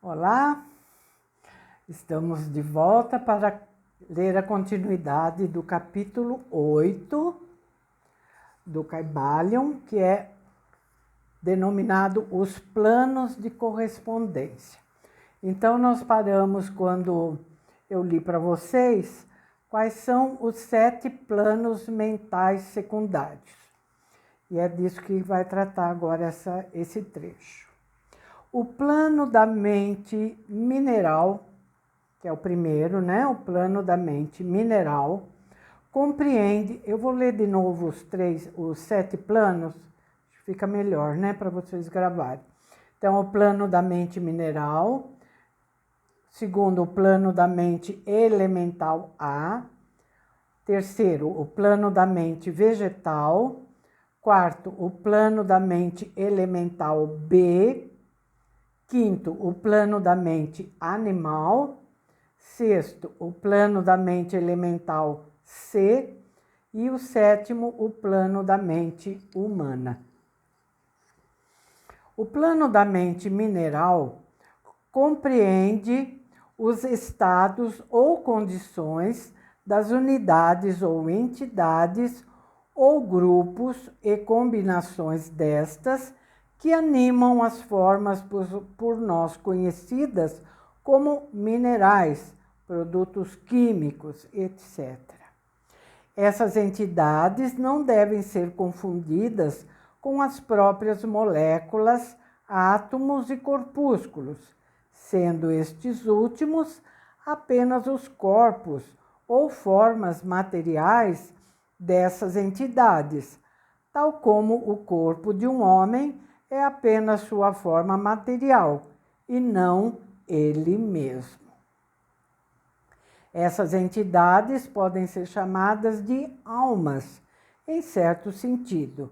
Olá, estamos de volta para ler a continuidade do capítulo 8 do Kybalion, que é denominado Os Planos de Correspondência. Então, nós paramos quando eu li para vocês quais são os 7 planos mentais secundários. E é disso que vai tratar agora esse trecho. O plano da mente mineral, que é o primeiro, né? O plano da mente mineral, compreende, eu vou ler de novo os 7 planos, fica melhor, né? Para vocês gravarem. Então, o plano da mente mineral, segundo, o plano da mente elemental A, terceiro, o plano da mente vegetal, quarto, o plano da mente elemental B, quinto, o plano da mente animal, sexto, o plano da mente elemental C e o sétimo, o plano da mente humana. O plano da mente mineral compreende os estados ou condições das unidades ou entidades ou grupos e combinações destas que animam as formas por nós conhecidas como minerais, produtos químicos, etc. Essas entidades não devem ser confundidas com as próprias moléculas, átomos e corpúsculos, sendo estes últimos apenas os corpos ou formas materiais dessas entidades, tal como o corpo de um homem é apenas sua forma material e não ele mesmo. Essas entidades podem ser chamadas de almas, em certo sentido,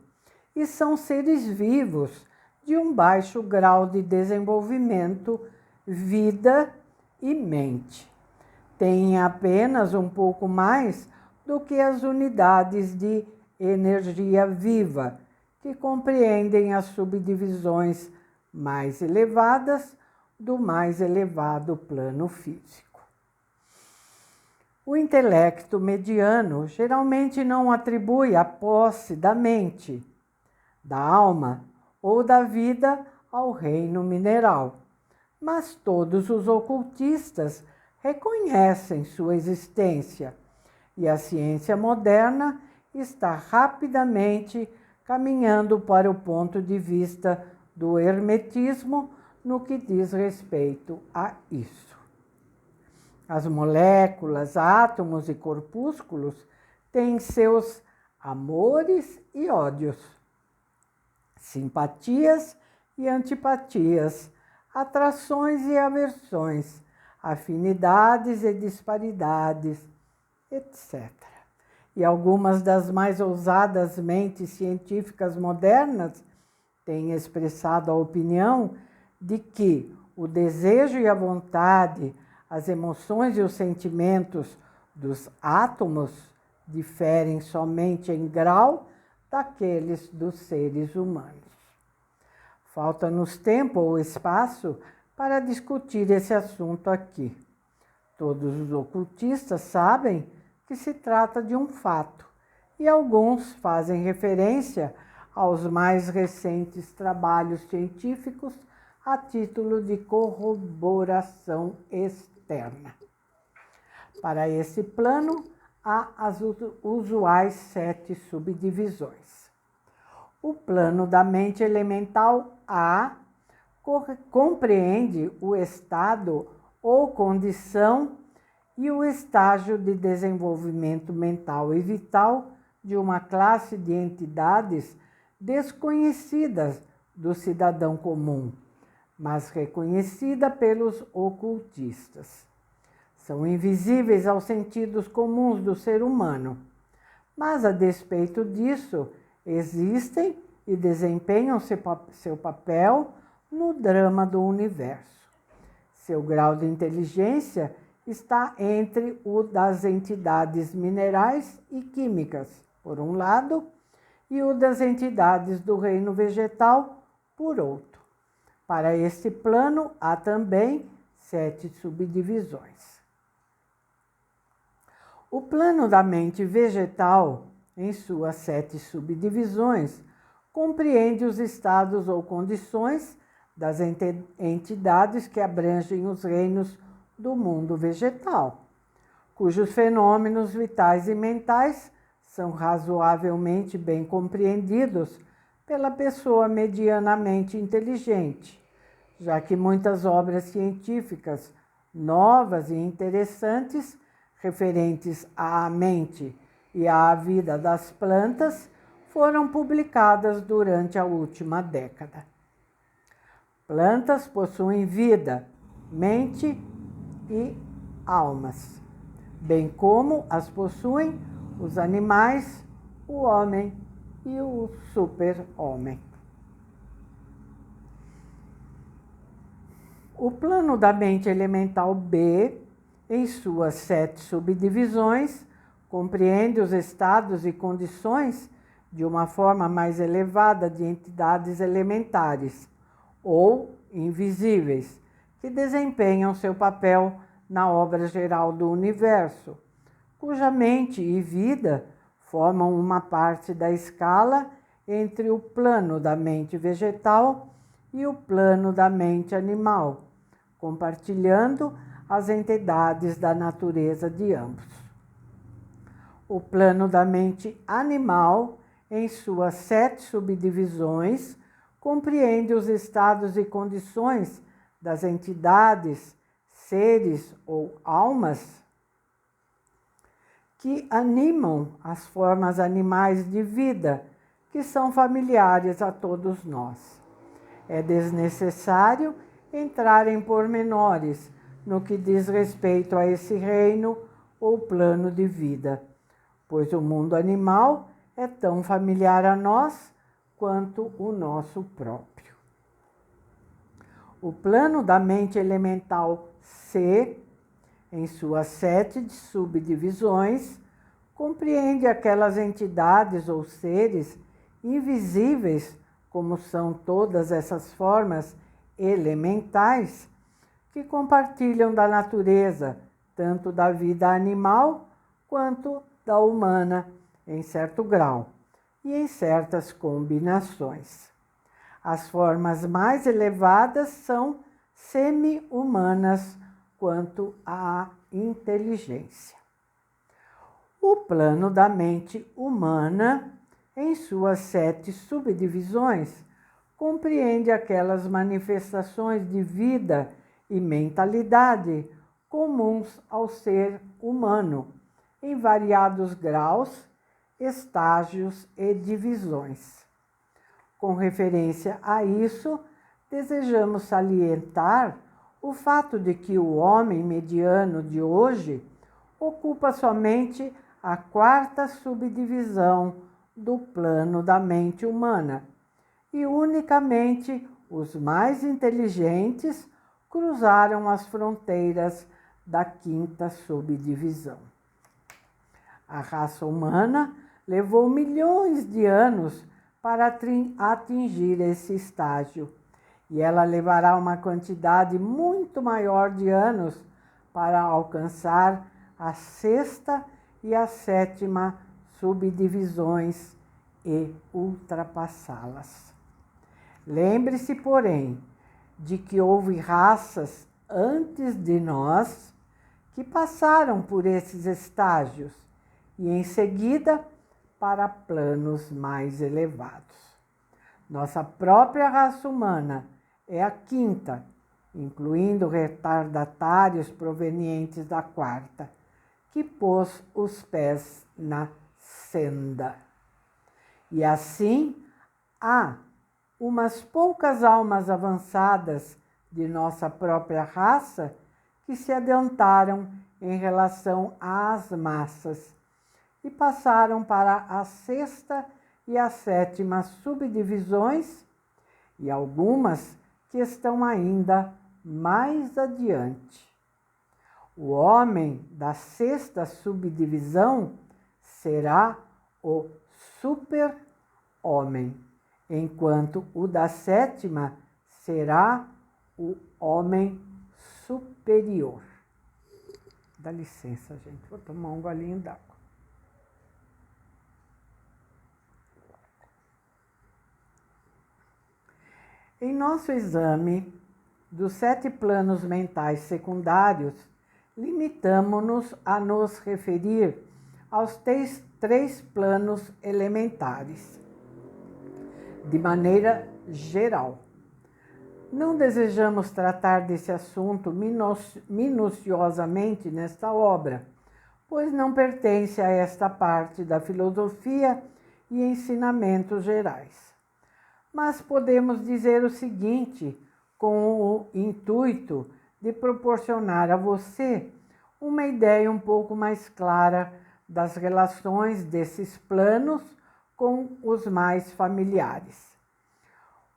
e são seres vivos de um baixo grau de desenvolvimento, vida e mente. Têm apenas um pouco mais do que as unidades de energia viva, que compreendem as subdivisões mais elevadas do mais elevado plano físico. O intelecto mediano geralmente não atribui a posse da mente, da alma ou da vida ao reino mineral, mas todos os ocultistas reconhecem sua existência e a ciência moderna está rapidamente caminhando para o ponto de vista do hermetismo no que diz respeito a isso. As moléculas, átomos e corpúsculos têm seus amores e ódios, simpatias e antipatias, atrações e aversões, afinidades e disparidades, etc. E algumas das mais ousadas mentes científicas modernas têm expressado a opinião de que o desejo e a vontade, as emoções e os sentimentos dos átomos diferem somente em grau daqueles dos seres humanos. Falta-nos tempo ou espaço para discutir esse assunto aqui. Todos os ocultistas sabem que se trata de um fato, e alguns fazem referência aos mais recentes trabalhos científicos a título de corroboração externa. Para esse plano, há as usuais 7 subdivisões. O plano da mente elemental A compreende o estado ou condição e o estágio de desenvolvimento mental e vital de uma classe de entidades desconhecidas do cidadão comum, mas reconhecida pelos ocultistas. São invisíveis aos sentidos comuns do ser humano, mas a despeito disso, existem e desempenham seu papel no drama do universo. Seu grau de inteligência está entre o das entidades minerais e químicas, por um lado, e o das entidades do reino vegetal, por outro. Para este plano há também 7 subdivisões. O plano da mente vegetal, em suas 7 subdivisões, compreende os estados ou condições das entidades que abrangem os reinos do mundo vegetal, cujos fenômenos vitais e mentais são razoavelmente bem compreendidos pela pessoa medianamente inteligente, já que muitas obras científicas novas e interessantes referentes à mente e à vida das plantas foram publicadas durante a última década. Plantas possuem vida, mente e almas, bem como as possuem os animais, o homem e o super-homem. O plano da mente elemental B, em suas 7 subdivisões, compreende os estados e condições de uma forma mais elevada de entidades elementares ou invisíveis, que desempenham seu papel na obra geral do universo, cuja mente e vida formam uma parte da escala entre o plano da mente vegetal e o plano da mente animal, compartilhando as entidades da natureza de ambos. O plano da mente animal, em suas 7 subdivisões, compreende os estados e condições das entidades, seres ou almas que animam as formas animais de vida que são familiares a todos nós. É desnecessário entrar em pormenores no que diz respeito a esse reino ou plano de vida, pois o mundo animal é tão familiar a nós quanto o nosso próprio. O plano da mente elemental C, em suas 7 subdivisões, compreende aquelas entidades ou seres invisíveis, como são todas essas formas elementais, que compartilham da natureza, tanto da vida animal quanto da humana, em certo grau e em certas combinações. As formas mais elevadas são semi-humanas quanto à inteligência. O plano da mente humana, em suas 7 subdivisões, compreende aquelas manifestações de vida e mentalidade comuns ao ser humano, em variados graus, estágios e divisões. Com referência a isso, desejamos salientar o fato de que o homem mediano de hoje ocupa somente a 4ª subdivisão do plano da mente humana, e unicamente os mais inteligentes cruzaram as fronteiras da 5ª subdivisão. A raça humana levou milhões de anos para atingir esse estágio, e ela levará uma quantidade muito maior de anos para alcançar a 6ª e a 7ª subdivisões e ultrapassá-las. Lembre-se, porém, de que houve raças antes de nós que passaram por esses estágios e, em seguida, para planos mais elevados. Nossa própria raça humana é a 5ª, incluindo retardatários provenientes da 4ª, que pôs os pés na senda. E assim, há umas poucas almas avançadas de nossa própria raça que se adiantaram em relação às massas e passaram para a 6ª e a 7ª subdivisões, e algumas que estão ainda mais adiante. O homem da 6ª subdivisão será o super-homem, enquanto o da 7ª será o homem superior. Dá licença, gente, vou tomar um golinho d'água. Em nosso exame dos 7 planos mentais secundários, limitamo-nos a nos referir aos 3 planos elementares, de maneira geral. Não desejamos tratar desse assunto minuciosamente nesta obra, pois não pertence a esta parte da filosofia e ensinamentos gerais. Mas podemos dizer o seguinte, com o intuito de proporcionar a você uma ideia um pouco mais clara das relações desses planos com os mais familiares.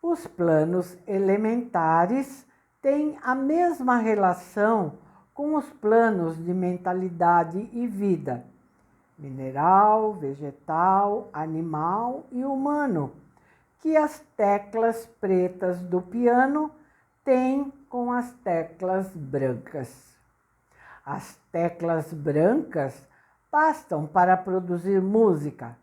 Os planos elementares têm a mesma relação com os planos de mentalidade e vida, mineral, vegetal, animal e humano, que as teclas pretas do piano têm com as teclas brancas. As teclas brancas bastam para produzir música,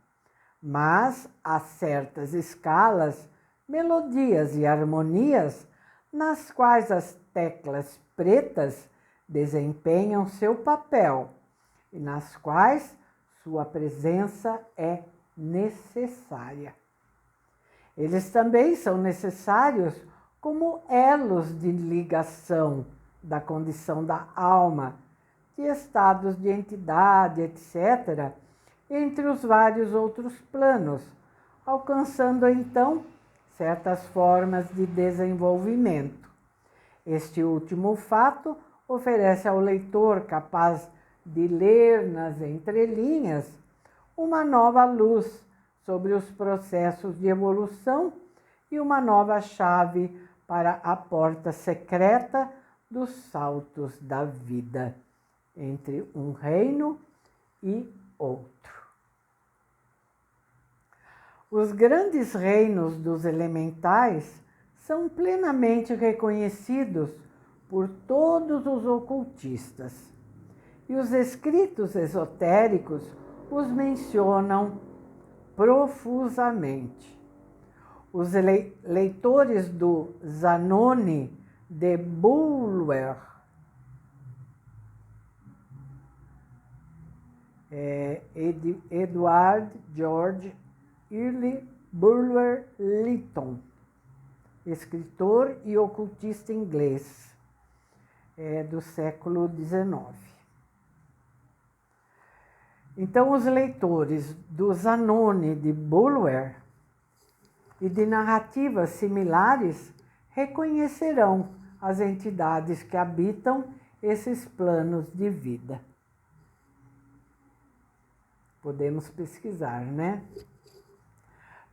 mas há certas escalas, melodias e harmonias nas quais as teclas pretas desempenham seu papel e nas quais sua presença é necessária. Eles também são necessários como elos de ligação da condição da alma, de estados de entidade, etc., entre os vários outros planos, alcançando então certas formas de desenvolvimento. Este último fato oferece ao leitor capaz de ler nas entrelinhas uma nova luz sobre os processos de evolução e uma nova chave para a porta secreta dos saltos da vida entre um reino e outro. Os grandes reinos dos elementais são plenamente reconhecidos por todos os ocultistas, e os escritos esotéricos os mencionam profusamente. Os leitores do Zanoni de Bulwer, Edward George Earle Bulwer Lytton, escritor e ocultista inglês do século XIX. Então, os leitores do Zanoni de Bulwer e de narrativas similares reconhecerão as entidades que habitam esses planos de vida. Podemos pesquisar, né?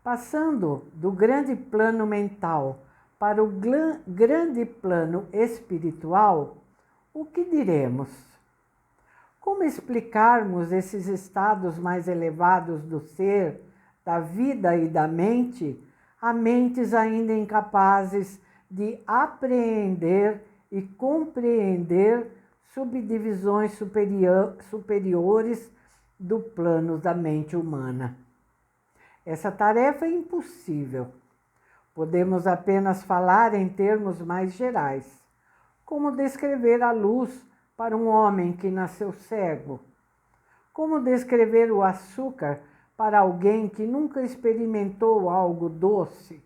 Passando do grande plano mental para o grande plano espiritual, o que diremos? Como explicarmos esses estados mais elevados do ser, da vida e da mente, a mentes ainda incapazes de apreender e compreender subdivisões superiores do plano da mente humana? Essa tarefa é impossível. Podemos apenas falar em termos mais gerais, como descrever a luz para um homem que nasceu cego, como descrever o açúcar para alguém que nunca experimentou algo doce,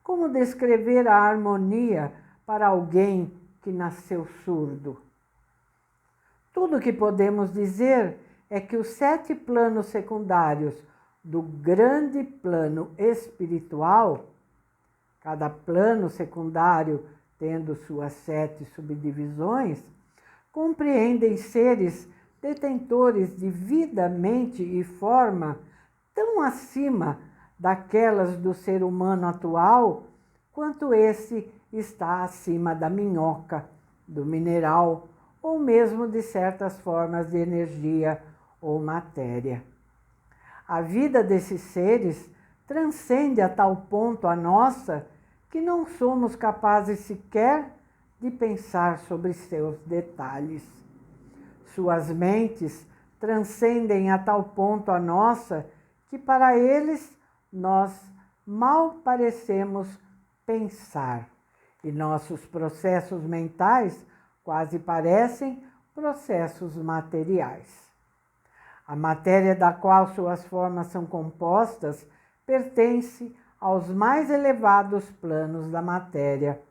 como descrever a harmonia para alguém que nasceu surdo. Tudo o que podemos dizer é que os 7 planos secundários do grande plano espiritual, cada plano secundário tendo suas 7 subdivisões, compreendem seres detentores de vida, mente e forma tão acima daquelas do ser humano atual, quanto esse está acima da minhoca, do mineral, ou mesmo de certas formas de energia ou matéria. A vida desses seres transcende a tal ponto a nossa que não somos capazes sequer de pensar sobre seus detalhes. Suas mentes transcendem a tal ponto a nossa que para eles nós mal parecemos pensar e nossos processos mentais quase parecem processos materiais. A matéria da qual suas formas são compostas pertence aos mais elevados planos da matéria.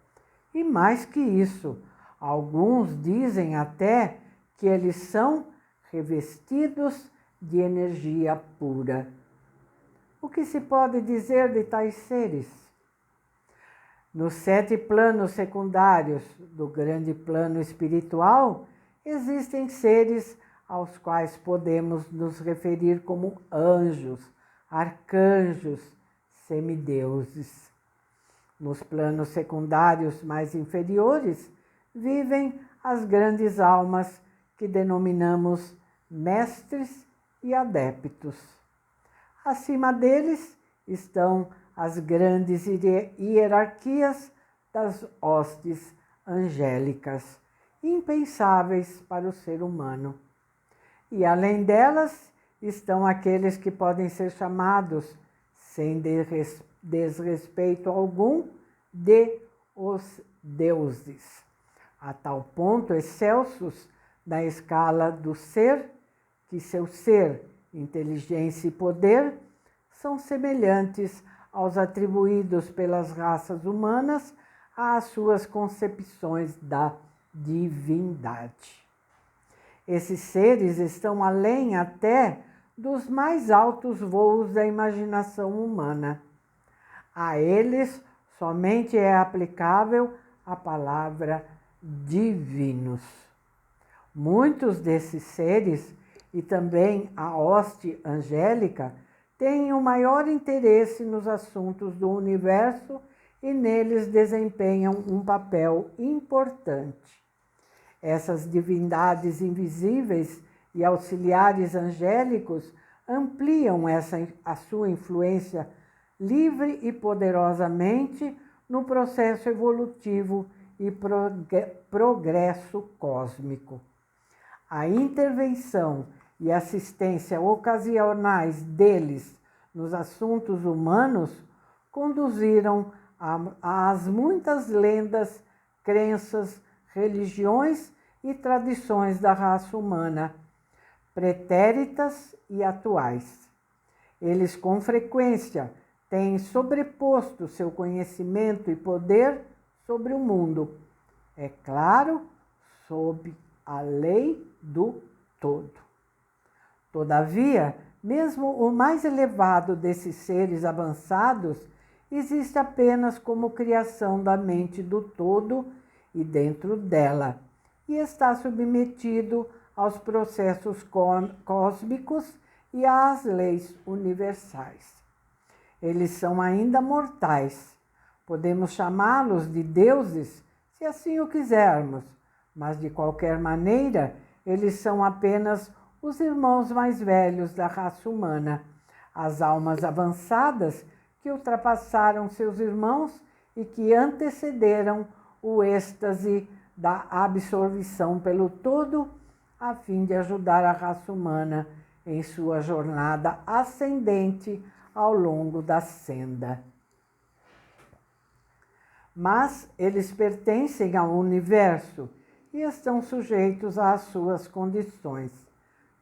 E mais que isso, alguns dizem até que eles são revestidos de energia pura. O que se pode dizer de tais seres? Nos 7 planos secundários do grande plano espiritual, existem seres aos quais podemos nos referir como anjos, arcanjos, semideuses. Nos planos secundários mais inferiores, vivem as grandes almas que denominamos mestres e adeptos. Acima deles estão as grandes hierarquias das hostes angélicas, impensáveis para o ser humano. E além delas estão aqueles que podem ser chamados, sem desrespeito algum, de os deuses, a tal ponto excelsos na escala do ser, que seu ser, inteligência e poder são semelhantes aos atribuídos pelas raças humanas às suas concepções da divindade. Esses seres estão além até dos mais altos voos da imaginação humana. A eles somente é aplicável a palavra divinos. Muitos desses seres e também a hoste angélica têm o maior interesse nos assuntos do universo e neles desempenham um papel importante. Essas divindades invisíveis e auxiliares angélicos ampliam a sua influência livre e poderosamente no processo evolutivo e progresso cósmico. A intervenção e assistência ocasionais deles nos assuntos humanos conduziram às muitas lendas, crenças, religiões e tradições da raça humana, pretéritas e atuais. Eles com frequência têm sobreposto seu conhecimento e poder sobre o mundo, é claro, sob a lei do todo. Todavia, mesmo o mais elevado desses seres avançados existe apenas como criação da mente do todo e dentro dela, e está submetido aos processos cósmicos e às leis universais. Eles são ainda mortais. Podemos chamá-los de deuses, se assim o quisermos, mas de qualquer maneira, eles são apenas os irmãos mais velhos da raça humana, as almas avançadas que ultrapassaram seus irmãos e que antecederam o êxtase da absorção pelo todo, a fim de ajudar a raça humana em sua jornada ascendente ao longo da senda. Mas eles pertencem ao universo e estão sujeitos às suas condições.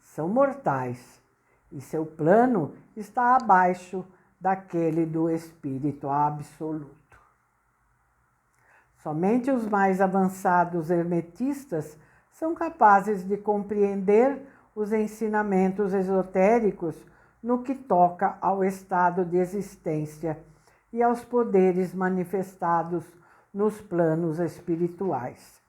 São mortais e seu plano está abaixo daquele do espírito absoluto. Somente os mais avançados hermetistas são capazes de compreender os ensinamentos esotéricos no que toca ao estado de existência e aos poderes manifestados nos planos espirituais.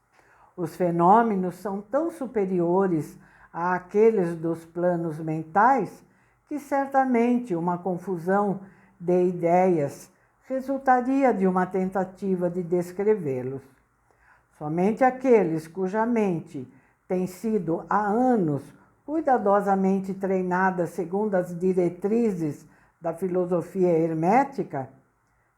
Os fenômenos são tão superiores àqueles dos planos mentais que certamente uma confusão de ideias resultaria de uma tentativa de descrevê-los. Somente aqueles cuja mente tem sido há anos cuidadosamente treinada segundo as diretrizes da filosofia hermética,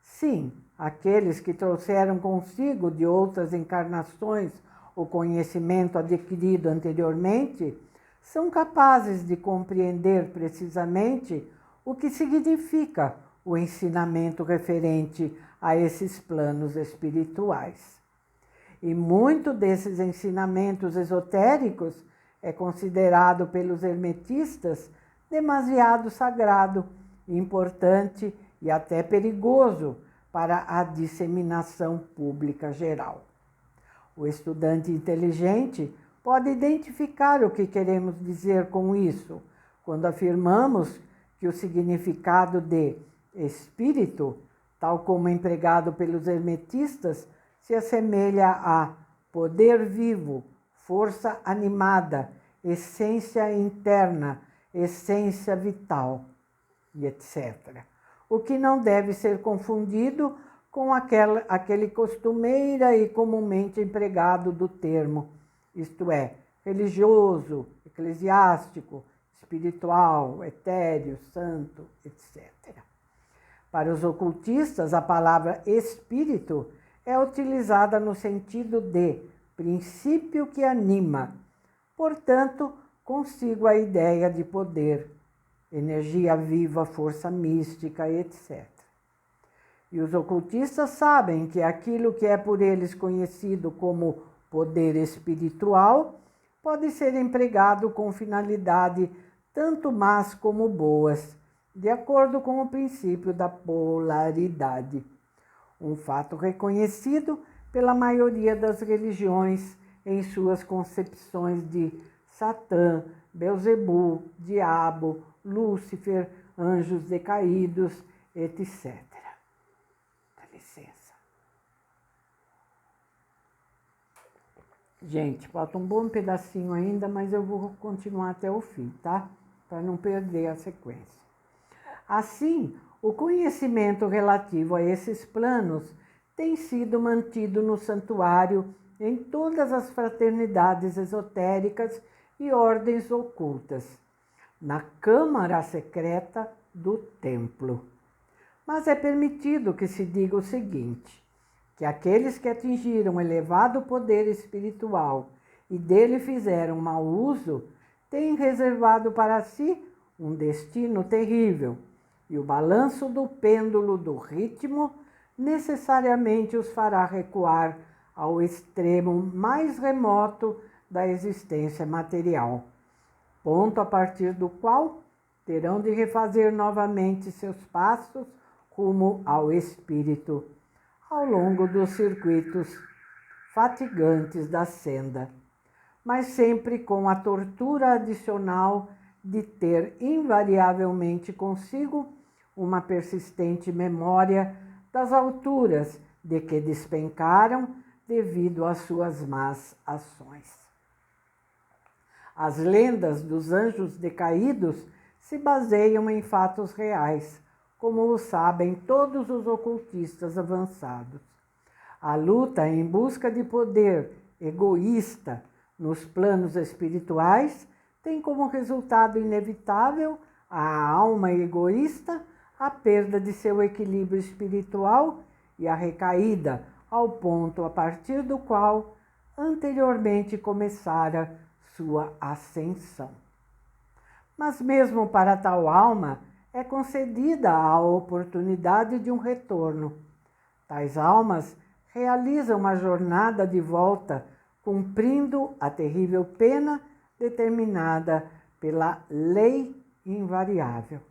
sim, aqueles que trouxeram consigo de outras encarnações o conhecimento adquirido anteriormente, são capazes de compreender precisamente o que significa o ensinamento referente a esses planos espirituais. E muito desses ensinamentos esotéricos é considerado pelos hermetistas demasiado sagrado, importante e até perigoso para a disseminação pública geral. O estudante inteligente pode identificar o que queremos dizer com isso, quando afirmamos que o significado de espírito, tal como empregado pelos hermetistas, se assemelha a poder vivo, força animada, essência interna, essência vital, e etc. O que não deve ser confundido com aquele costumeira e comumente empregado do termo, isto é, religioso, eclesiástico, espiritual, etéreo, santo, etc. Para os ocultistas, a palavra espírito é utilizada no sentido de princípio que anima, portanto, consigo a ideia de poder, energia viva, força mística, etc. E os ocultistas sabem que aquilo que é por eles conhecido como poder espiritual pode ser empregado com finalidade tanto más como boas, de acordo com o princípio da polaridade. Um fato reconhecido pela maioria das religiões em suas concepções de Satã, Belzebu, Diabo, Lúcifer, anjos decaídos, etc. Dá licença. Gente, falta um bom pedacinho ainda, mas eu vou continuar até o fim, tá? Para não perder a sequência. Assim, o conhecimento relativo a esses planos tem sido mantido no santuário em todas as fraternidades esotéricas e ordens ocultas, na câmara secreta do templo. Mas é permitido que se diga o seguinte, que aqueles que atingiram elevado poder espiritual e dele fizeram mau uso, têm reservado para si um destino terrível, e o balanço do pêndulo do ritmo necessariamente os fará recuar ao extremo mais remoto da existência material, ponto a partir do qual terão de refazer novamente seus passos rumo ao espírito, ao longo dos circuitos fatigantes da senda, mas sempre com a tortura adicional de ter invariavelmente consigo uma persistente memória das alturas de que despencaram devido às suas más ações. As lendas dos anjos decaídos se baseiam em fatos reais, como o sabem todos os ocultistas avançados. A luta em busca de poder egoísta nos planos espirituais tem como resultado inevitável a alma egoísta, a perda de seu equilíbrio espiritual e a recaída ao ponto a partir do qual anteriormente começara sua ascensão. Mas mesmo para tal alma é concedida a oportunidade de um retorno. Tais almas realizam uma jornada de volta, cumprindo a terrível pena determinada pela lei invariável.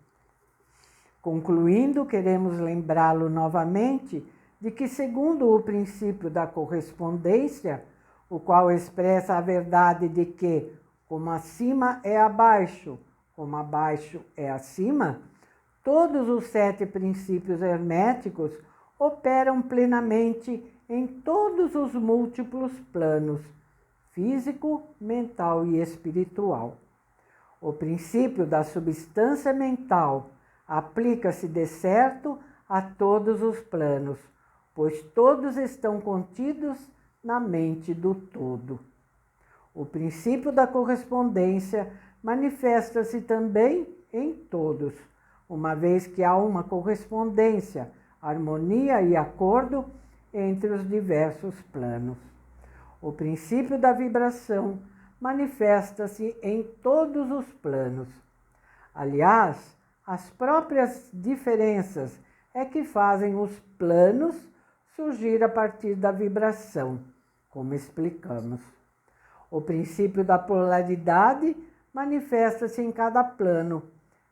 Concluindo, queremos lembrá-lo novamente de que, segundo o princípio da correspondência, o qual expressa a verdade de que, como acima é abaixo, como abaixo é acima, todos os 7 princípios herméticos operam plenamente em todos os múltiplos planos, físico, mental e espiritual. O princípio da substância mental aplica-se de certo a todos os planos, pois todos estão contidos na mente do todo. O princípio da correspondência manifesta-se também em todos, uma vez que há uma correspondência harmonia e acordo entre os diversos planos. O princípio da vibração manifesta-se em todos os planos. Aliás, as próprias diferenças é que fazem os planos surgir a partir da vibração, como explicamos. O princípio da polaridade manifesta-se em cada plano,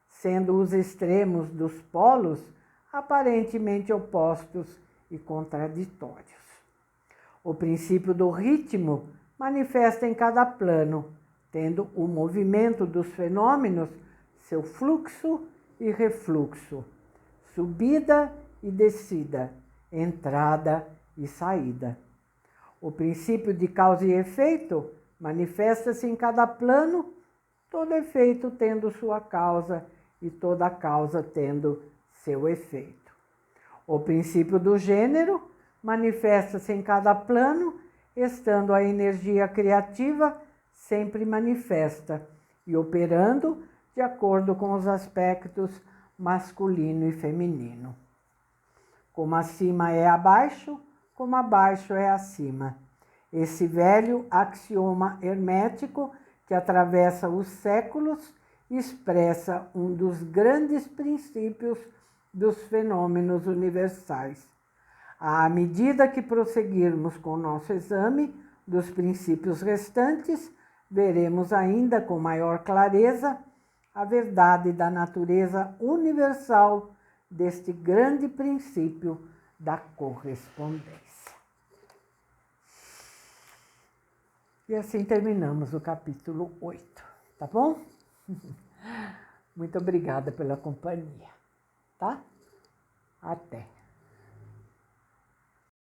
sendo os extremos dos polos aparentemente opostos e contraditórios. O princípio do ritmo manifesta em cada plano, tendo o movimento dos fenômenos seu fluxo e refluxo, subida e descida, entrada e saída. O princípio de causa e efeito manifesta-se em cada plano, todo efeito tendo sua causa e toda causa tendo seu efeito. O princípio do gênero manifesta-se em cada plano, estando a energia criativa sempre manifesta e operando de acordo com os aspectos masculino e feminino. Como acima é abaixo, como abaixo é acima. Esse velho axioma hermético que atravessa os séculos expressa um dos grandes princípios dos fenômenos universais. À medida que prosseguirmos com o nosso exame dos princípios restantes, veremos ainda com maior clareza a verdade da natureza universal deste grande princípio da correspondência. E assim terminamos o capítulo 8, tá bom? Muito obrigada pela companhia, tá? Até!